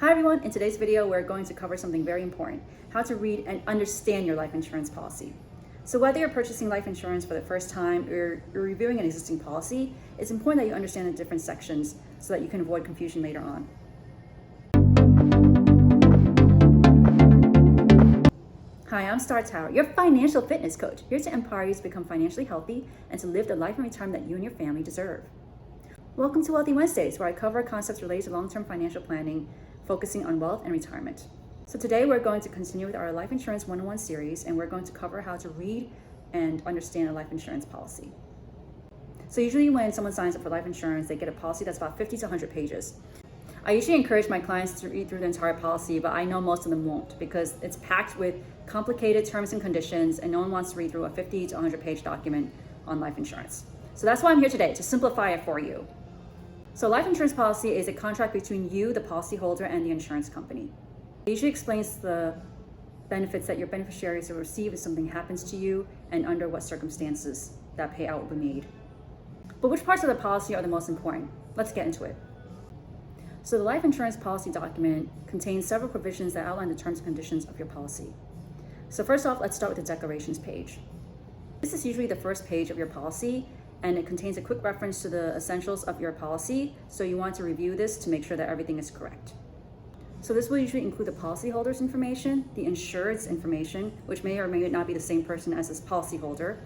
Hi everyone, in today's video we're going to cover something very important, how to read and understand your life insurance policy. So whether you're purchasing life insurance for the first time or you're reviewing an existing policy, it's important that you understand the different sections so that you can avoid confusion later on. Hi, I'm Star Tower, your financial fitness coach, here to empower you to become financially healthy and to live the life and retirement that you and your family deserve. Welcome to Wealthy Wednesdays, where I cover concepts related to long-term financial planning, focusing on wealth and retirement. So today we're going to continue with our Life Insurance 101 series, and we're going to cover how to read and understand a life insurance policy. So usually when someone signs up for life insurance, they get a policy that's about 50 to 100 pages. I usually encourage my clients to read through the entire policy, but I know most of them won't because it's packed with complicated terms and conditions, and no one wants to read through a 50 to 100 page document on life insurance. So that's why I'm here today, to simplify it for you. So life insurance policy is a contract between you, the policyholder, and the insurance company. It usually explains the benefits that your beneficiaries will receive if something happens to you and under what circumstances that payout will be made. But which parts of the policy are the most important? Let's get into it. So the life insurance policy document contains several provisions that outline the terms and conditions of your policy. So first off, let's start with the declarations page. This is usually the first page of your policy, and it contains a quick reference to the essentials of your policy, so you want to review this to make sure that everything is correct. So this will usually include the policyholder's information, the insured's information, which may or may not be the same person as this policyholder,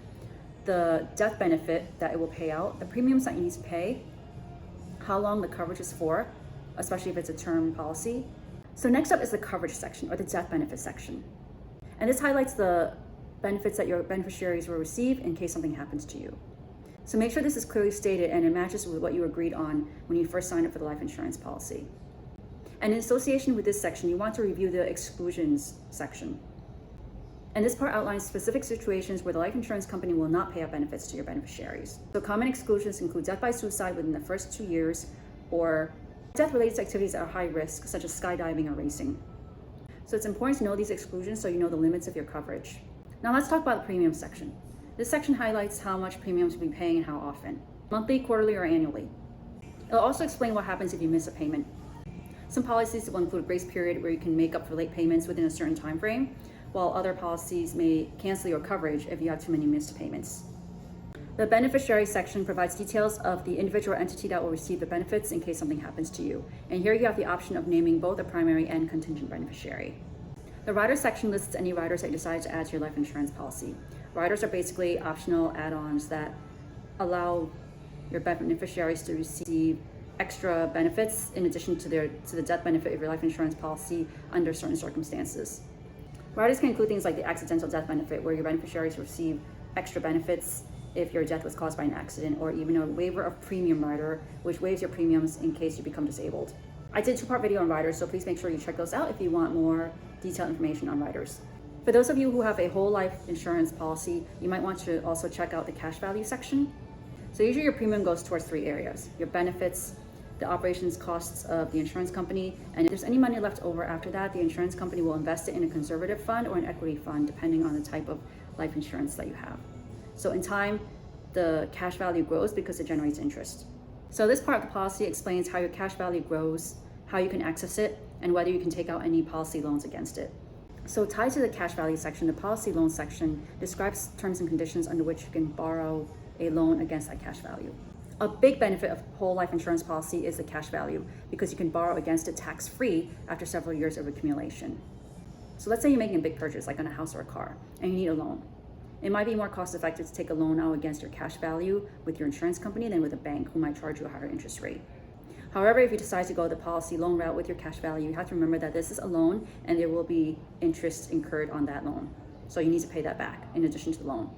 the death benefit that it will pay out, the premiums that you need to pay, how long the coverage is for, especially if it's a term policy. So next up is the coverage section, or the death benefit section. And this highlights the benefits that your beneficiaries will receive in case something happens to you. So make sure this is clearly stated and it matches with what you agreed on when you first signed up for the life insurance policy. And in association with this section, you want to review the Exclusions Section. And this part outlines specific situations where the life insurance company will not pay out benefits to your beneficiaries. So common exclusions include death by suicide within the first 2 years, or death related to activities that are high risk, such as skydiving or racing. So it's important to know these exclusions so you know the limits of your coverage. Now let's talk about the premium section. This section highlights how much premiums you'll be paying and how often, monthly, quarterly, or annually. It'll also explain what happens if you miss a payment. Some policies will include a grace period where you can make up for late payments within a certain time frame, while other policies may cancel your coverage if you have too many missed payments. The Beneficiaries Section provides details of the individual entity that will receive the benefits in case something happens to you. And here you have the option of naming both a primary and contingent beneficiary. The Riders section lists any riders that you decide to add to your life insurance policy. Riders are basically optional add-ons that allow your beneficiaries to receive extra benefits in addition to the death benefit of your life insurance policy under certain circumstances. Riders can include things like the accidental death benefit, where your beneficiaries receive extra benefits if your death was caused by an accident, or even a waiver of premium rider, which waives your premiums in case you become disabled. I did a 2-part video on riders, so please make sure you check those out if you want more detailed information on riders. For those of you who have a whole life insurance policy, you might want to also check out the cash value section. So usually your premium goes towards 3 areas: your benefits, the operations costs of the insurance company, and if there's any money left over after that, the insurance company will invest it in a conservative fund or an equity fund, depending on the type of life insurance that you have. So in time, the cash value grows because it generates interest. So this part of the policy explains how your cash value grows, how you can access it, and whether you can take out any policy loans against it. So tied to the cash value section, the policy loan section describes terms and conditions under which you can borrow a loan against that cash value. A big benefit of whole life insurance policy is the cash value, because you can borrow against it tax-free after several years of accumulation. So let's say you're making a big purchase, like on a house or a car, and you need a loan. It might be more cost-effective to take a loan out against your cash value with your insurance company than with a bank, who might charge you a higher interest rate. However, if you decide to go the policy loan route with your cash value, you have to remember that this is a loan and there will be interest incurred on that loan. So you need to pay that back in addition to the loan.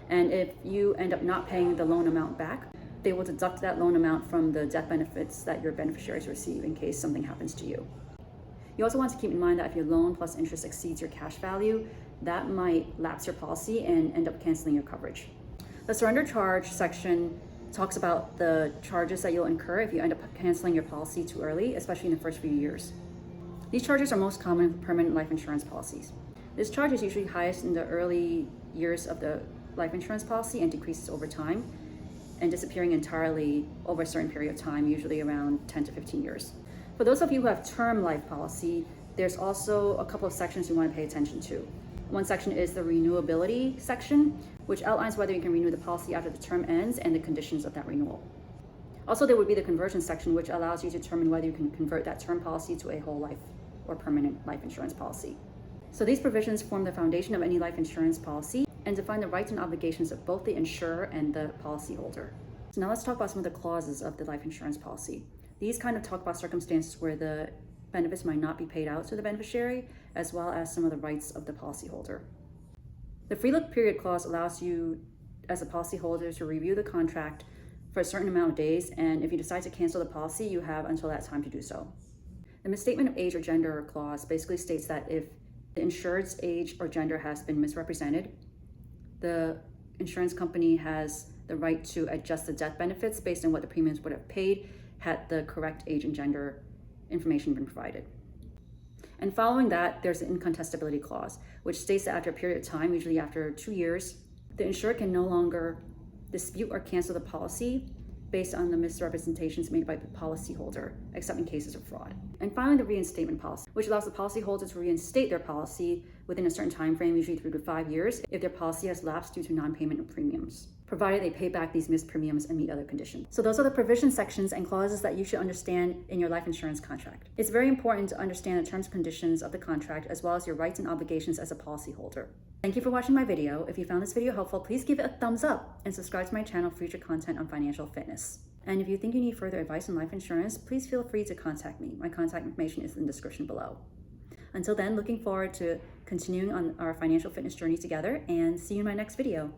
And if you end up not paying the loan amount back, they will deduct that loan amount from the death benefits that your beneficiaries receive in case something happens to you. You also want to keep in mind that if your loan plus interest exceeds your cash value, that might lapse your policy and end up canceling your coverage. The surrender charge section talks about the charges that you'll incur if you end up canceling your policy too early, especially in the first few years. These charges are most common for permanent life insurance policies. This charge is usually highest in the early years of the life insurance policy and decreases over time, and disappearing entirely over a certain period of time, usually around 10 to 15 years. For For those of you who have term life policy, there's also a couple of sections you want to pay attention to. One section is the Renewability Section, which outlines whether you can renew the policy after the term ends and the conditions of that renewal. Also, there would be the Conversion Section, which allows you to determine whether you can convert that term policy to a whole life or permanent life insurance policy. So these provisions form the foundation of any life insurance policy and define the rights and obligations of both the insurer and the policyholder. So now let's talk about some of the clauses of the life insurance policy. These kind of talk about circumstances where the benefits might not be paid out to the beneficiary, as well as some of the rights of the policyholder. The free look period clause allows you as a policyholder to review the contract for a certain amount of days, and if you decide to cancel the policy, you have until that time to do so. The misstatement of age or gender clause basically states that if the insured's age or gender has been misrepresented, the insurance company has the right to adjust the death benefits based on what the premiums would have paid had the correct age and gender information been provided. And following that, there's the Incontestability Clause, which states that after a period of time, usually after 2 years, the insured can no longer dispute or cancel the policy based on the misrepresentations made by the policyholder, except in cases of fraud. And finally, the Reinstatement Policy, which allows the policyholder to reinstate their policy within a certain time frame, usually 3 to 5 years, if their policy has lapsed due to non-payment of premiums, provided they pay back these missed premiums and meet other conditions. So those are the provision sections and clauses that you should understand in your life insurance contract. It's very important to understand the terms and conditions of the contract, as well as your rights and obligations as a policyholder. Thank you for watching my video. If you found this video helpful, please give it a thumbs up and subscribe to my channel for future content on financial fitness. And if you think you need further advice on life insurance, please feel free to contact me. My contact information is in the description below. Until then, looking forward to continuing on our financial fitness journey together, and see you in my next video.